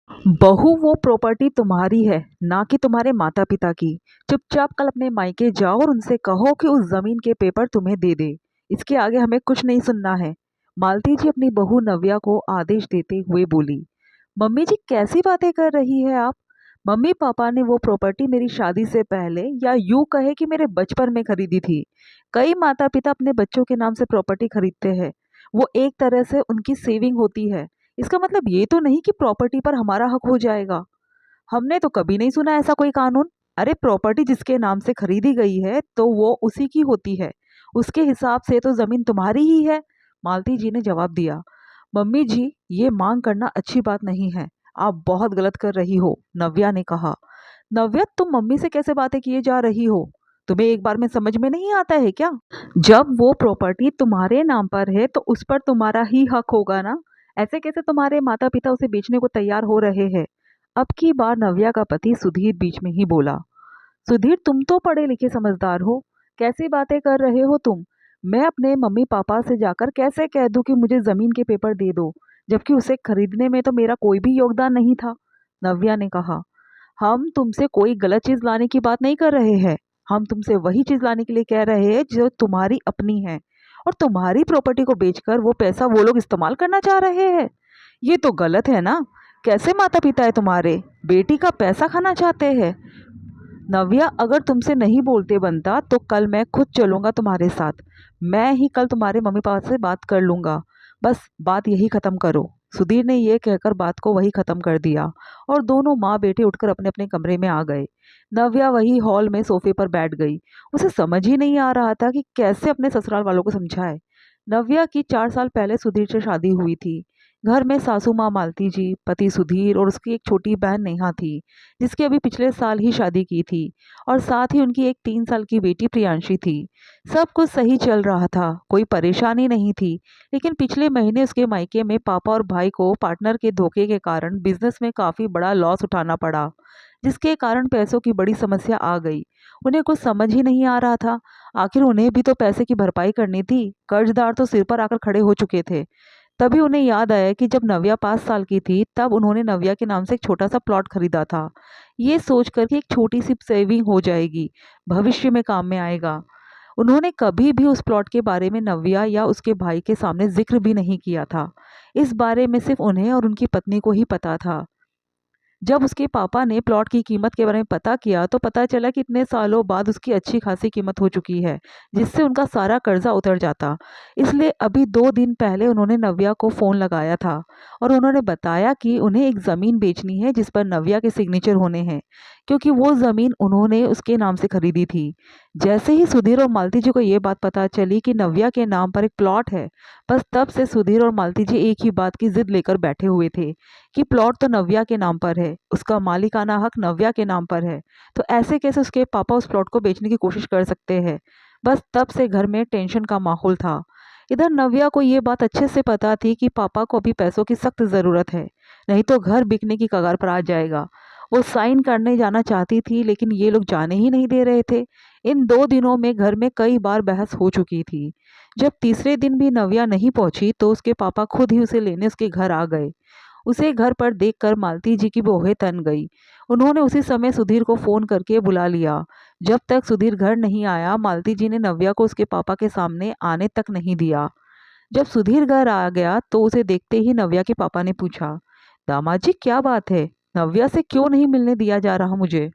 बहू वो प्रॉपर्टी तुम्हारी है, ना कि तुम्हारे माता पिता की। चुपचाप कल अपने मायके जाओ और उनसे कहो कि उस जमीन के पेपर तुम्हें दे दे। इसके आगे हमें कुछ नहीं सुनना है। मालती जी अपनी बहू नव्या को आदेश देते हुए बोली। मम्मी जी कैसी बातें कर रही है आप। मम्मी पापा ने वो प्रॉपर्टी मेरी शादी से पहले या यूं कहे कि मेरे बचपन में खरीदी थी। कई माता पिता अपने बच्चों के नाम से प्रॉपर्टी खरीदते हैं। वो एक तरह से उनकी सेविंग होती है। इसका मतलब ये तो नहीं कि प्रॉपर्टी पर हमारा हक हो जाएगा। हमने तो कभी नहीं सुना ऐसा कोई कानून। अरे प्रॉपर्टी जिसके नाम से खरीदी गई है तो वो उसी की होती है। उसके हिसाब से तो जमीन तुम्हारी ही है। मालती जी ने जवाब दिया। मम्मी जी ये मांग करना अच्छी बात नहीं है। आप बहुत गलत कर रही हो, नव्या ने कहा। नव्या तुम मम्मी से कैसे बातें किए जा रही हो। तुम्हें एक बार में समझ में नहीं आता है क्या। जब वो प्रॉपर्टी तुम्हारे नाम पर है तो उस पर तुम्हारा ही हक होगा ना। ऐसे कैसे तुम्हारे माता पिता उसे बेचने को तैयार हो रहे हैं। अब की बार नव्या का पति सुधीर बीच में ही बोला। सुधीर तुम तो पढ़े लिखे समझदार हो। कैसी बातें कर रहे हो तुम। मैं अपने मम्मी पापा से जाकर कैसे कह दूं कि मुझे जमीन के पेपर दे दो, जबकि उसे खरीदने में तो मेरा कोई भी योगदान नहीं था। नव्या ने कहा। हम तुमसे कोई गलत चीज लाने की बात नहीं कर रहे हैं। हम तुमसे वही चीज लाने के लिए कह रहे हैं जो तुम्हारी अपनी है। और तुम्हारी प्रॉपर्टी को बेचकर वो पैसा वो लोग इस्तेमाल करना चाह रहे हैं। ये तो गलत है ना। कैसे माता पिता है तुम्हारे, बेटी का पैसा खाना चाहते हैं। नव्या अगर तुमसे नहीं बोलते बनता तो कल मैं खुद चलूंगा तुम्हारे साथ। मैं ही कल तुम्हारे मम्मी पापा से बात कर लूंगा। बस बात यही खत्म करो। सुधीर ने यह कहकर बात को वही खत्म कर दिया। और दोनों माँ बेटे उठकर अपने अपने कमरे में आ गए। नव्या वही हॉल में सोफे पर बैठ गई। उसे समझ ही नहीं आ रहा था कि कैसे अपने ससुराल वालों को समझाए। नव्या की 4 साल पहले सुधीर से शादी हुई थी। घर में सासू माँ मालती जी, पति सुधीर और उसकी एक छोटी बहन नेहा थी, जिसकी अभी पिछले साल ही शादी की थी। और साथ ही उनकी एक 3 साल की बेटी प्रियांशी थी। सब कुछ सही चल रहा था, कोई परेशानी नहीं थी। लेकिन पिछले महीने उसके मायके में पापा और भाई को पार्टनर के धोखे के कारण बिजनेस में काफ़ी बड़ा लॉस उठाना पड़ा, जिसके कारण पैसों की बड़ी समस्या आ गई। उन्हें कुछ समझ ही नहीं आ रहा था। आखिर उन्हें भी तो पैसे की भरपाई करनी थी। कर्जदार तो सिर पर आकर खड़े हो चुके थे। तभी उन्हें याद आया कि जब नव्या 5 साल की थी तब उन्होंने नव्या के नाम से एक छोटा सा प्लॉट खरीदा था। ये सोचकर कि एक छोटी सी सेविंग हो जाएगी, भविष्य में काम में आएगा। उन्होंने कभी भी उस प्लॉट के बारे में नव्या या उसके भाई के सामने जिक्र भी नहीं किया था। इस बारे में सिर्फ उन्हें और उनकी पत्नी को ही पता था। जब उसके पापा ने प्लॉट की कीमत के बारे में पता किया तो पता चला कि इतने सालों बाद उसकी अच्छी खासी कीमत हो चुकी है, जिससे उनका सारा कर्जा उतर जाता। इसलिए अभी 2 दिन पहले उन्होंने नव्या को फ़ोन लगाया था और उन्होंने बताया कि उन्हें एक ज़मीन बेचनी है जिस पर नव्या के सिग्नेचर होने हैं, क्योंकि वो ज़मीन उन्होंने उसके नाम से खरीदी थी। जैसे ही सुधीर और मालती जी को ये बात पता चली कि नव्या के नाम पर एक प्लॉट है, बस तब से सुधीर और मालती जी एक ही बात की जिद लेकर बैठे हुए थे कि प्लॉट तो नव्या के नाम पर है, उसका मालिकाना हक नव्या के नाम पर है। तो ऐसे कैसे उसके पापा उस प्लॉट को बेचने की कोशिश कर सकते हैं। बस तब से घर में टेंशन का माहौल था। इधर नव्या को ये बात अच्छे से पता थी कि पापा को अभी पैसों की सख्त ज़रूरत है, नहीं तो घर बिकने की कगार पर आ जाएगा। वो साइन करने जाना चाहती थी लेकिन ये लोग जाने ही नहीं दे रहे थे। इन 2 दिनों में घर में कई बार बहस हो चुकी थी। जब तीसरे दिन भी नव्या नहीं पहुंची तो उसके पापा खुद ही उसे लेने उसके घर आ गए। उसे घर पर देखकर मालती जी की भौहें तन गई। उन्होंने उसी समय सुधीर को फोन करके बुला लिया। जब तक सुधीर घर नहीं आया मालती जी ने नव्या को उसके पापा के सामने आने तक नहीं दिया। जब सुधीर घर आ गया तो उसे देखते ही नव्या के पापा ने पूछा, दामाद जी क्या बात है, नव्या से क्यों नहीं मिलने दिया जा रहा मुझे।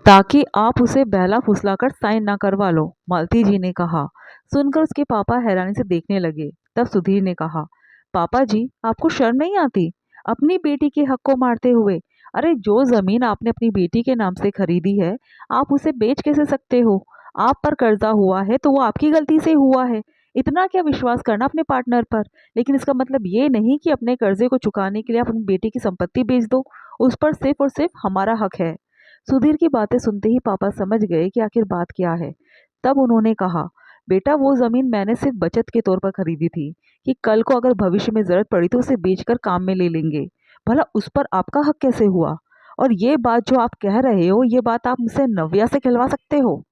ताकि आप उसे बहला फुसलाकर साइन ना करवा लो, मालती जी ने कहा। सुनकर उसके पापा हैरानी से देखने लगे। तब सुधीर ने कहा, पापा जी आपको शर्म नहीं आती, अपनी बेटी के हक को मारते हुए। अरे जो जमीन आपने अपनी बेटी के नाम से खरीदी है, आप उसे बेच कैसे सकते हो। आप पर कर्जा हुआ है तो वो आपकी गलती से हुआ है। इतना क्या विश्वास करना अपने पार्टनर पर। लेकिन इसका मतलब ये नहीं कि अपने कर्जे को चुकाने के लिए आप अपनी बेटी की संपत्ति बेच दो। उस पर सिर्फ और सिर्फ हमारा हक है। सुधीर की बातें सुनते ही पापा समझ गए कि आखिर बात क्या है। तब उन्होंने कहा, बेटा वो जमीन मैंने सिर्फ बचत के तौर पर खरीदी थी कि कल को अगर भविष्य में जरूरत पड़ी तो उसे बेचकर काम में ले लेंगे। भला उस पर आपका हक कैसे हुआ। और ये बात जो आप कह रहे हो ये बात आप मुझसे नव्या से कहलवा सकते हो।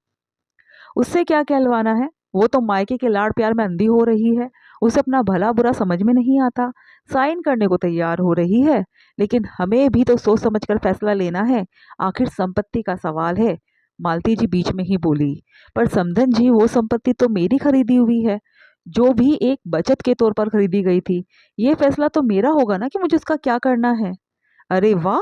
उससे क्या कहलवाना है। वो तो मायके के लाड़ प्यार में अंधी हो रही है। उसे अपना भला बुरा समझ में नहीं आता। साइन करने को तैयार हो रही है, लेकिन हमें भी तो सोच समझ कर फैसला लेना है। आखिर संपत्ति का सवाल है। मालती जी बीच में ही बोली। पर समधन जी, वो संपत्ति तो मेरी खरीदी हुई है, जो भी एक बचत के तौर पर खरीदी गई थी। ये फैसला तो मेरा होगा ना कि मुझे उसका क्या करना है। अरे वाह!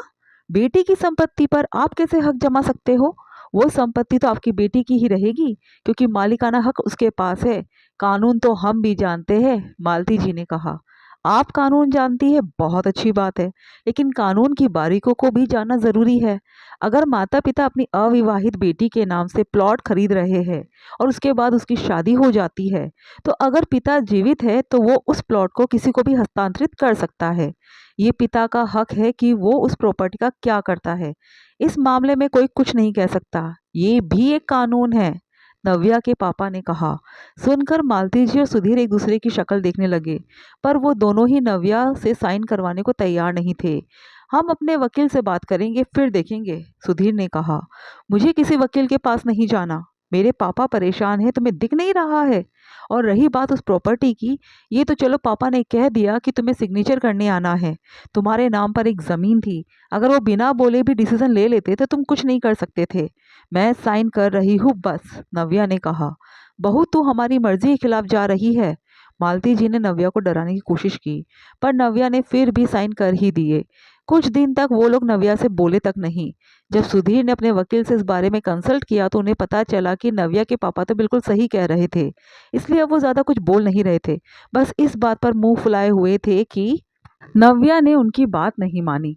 बेटी की संपत्ति पर आप कैसे हक जमा सकते हो? वो संपत्ति तो आपकी बेटी की ही रहेगी, क्योंकि मालिकाना हक उसके पास है। कानून तो हम भी जानते हैं, मालती जी ने कहा। आप कानून जानती है, बहुत अच्छी बात है, लेकिन कानून की बारीकों को भी जानना जरूरी है। अगर माता पिता अपनी अविवाहित बेटी के नाम से प्लॉट खरीद रहे हैं और उसके बाद उसकी शादी हो जाती है, तो अगर पिता जीवित है तो वो उस प्लॉट को किसी को भी हस्तांतरित कर सकता है। ये पिता का हक है कि वो उस प्रॉपर्टी का क्या करता है। इस मामले में कोई कुछ नहीं कह सकता। ये भी एक कानून है, नव्या के पापा ने कहा। सुनकर मालती जी और सुधीर एक दूसरे की शक्ल देखने लगे, पर वो दोनों ही नव्या से साइन करवाने को तैयार नहीं थे। हम अपने वकील से बात करेंगे, फिर देखेंगे, सुधीर ने कहा। मुझे किसी वकील के पास नहीं जाना। मेरे पापा परेशान हैं, तुम्हें दिख नहीं रहा है? और रही बात उस प्रॉपर्टी की, ये तो चलो पापा ने कह दिया कि तुम्हें सिग्नेचर करने आना है। तुम्हारे नाम पर एक ज़मीन थी, अगर वो बिना बोले भी डिसीजन ले लेते तो तुम कुछ नहीं कर सकते थे। मैं साइन कर रही हूँ बस, नव्या ने कहा। बहू, तू हमारी मर्जी के खिलाफ जा रही है। मालती जी ने नव्या को डराने की कोशिश की, पर नव्या ने फिर भी साइन कर ही दिए। कुछ दिन तक वो लोग नव्या से बोले तक नहीं। जब सुधीर ने अपने वकील से इस बारे में कंसल्ट किया तो उन्हें पता चला कि नव्या के पापा तो बिल्कुल सही कह रहे थे। इसलिए अब वो ज़्यादा कुछ बोल नहीं रहे थे, बस इस बात पर मुंह फुलाए हुए थे कि नव्या ने उनकी बात नहीं मानी।